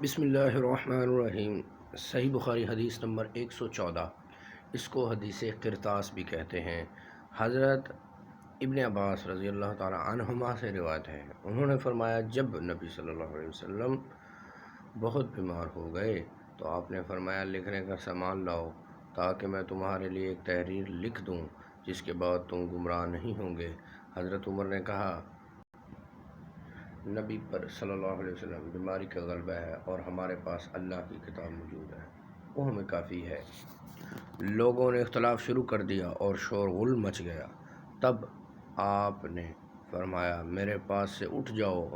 بسم اللہ الرحمن الرحیم۔ صحیح بخاری حدیث نمبر 114، اس کو حدیث کرتاس بھی کہتے ہیں۔ حضرت ابن عباس رضی اللہ تعالی عنہما سے روایت ہے، انہوں نے فرمایا جب نبی صلی اللہ علیہ وسلم بہت بیمار ہو گئے تو آپ نے فرمایا لکھنے کا سامان لاؤ تاکہ میں تمہارے لیے ایک تحریر لکھ دوں جس کے بعد تم گمراہ نہیں ہوں گے۔ حضرت عمر نے کہا نبی پر صلی اللہ علیہ وسلم بیماری کا غلبہ ہے اور ہمارے پاس اللہ کی کتاب موجود ہے، وہ ہمیں کافی ہے۔ لوگوں نے اختلاف شروع کر دیا اور شور غل مچ گیا۔ تب آپ نے فرمایا میرے پاس سے اٹھ جاؤ،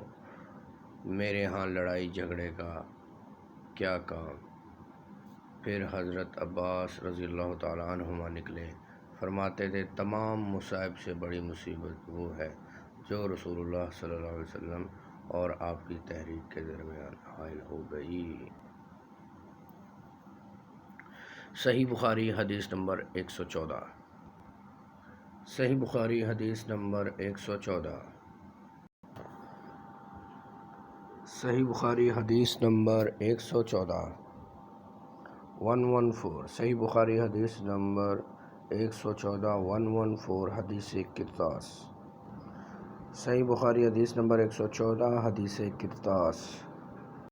میرے ہاں لڑائی جھگڑے کا کیا کام۔ پھر حضرت عباس رضی اللہ تعالیٰ عنہما نکلے، فرماتے تھے تمام مصائب سے بڑی مصیبت وہ ہے جو رسول اللہ صلی اللہ علیہ وسلم اور آپ کی تحریک کے درمیان حائل ہو گئی۔ صحیح بخاری حدیث نمبر 114۔ صحیح بخاری حدیث نمبر 114۔ صحیح بخاری حدیث نمبر 114 114۔ صحیح بخاری حدیث نمبر 114 114 حدیث کرتاس۔ صحیح بخاری حدیث نمبر 114 حدیث کرتاس۔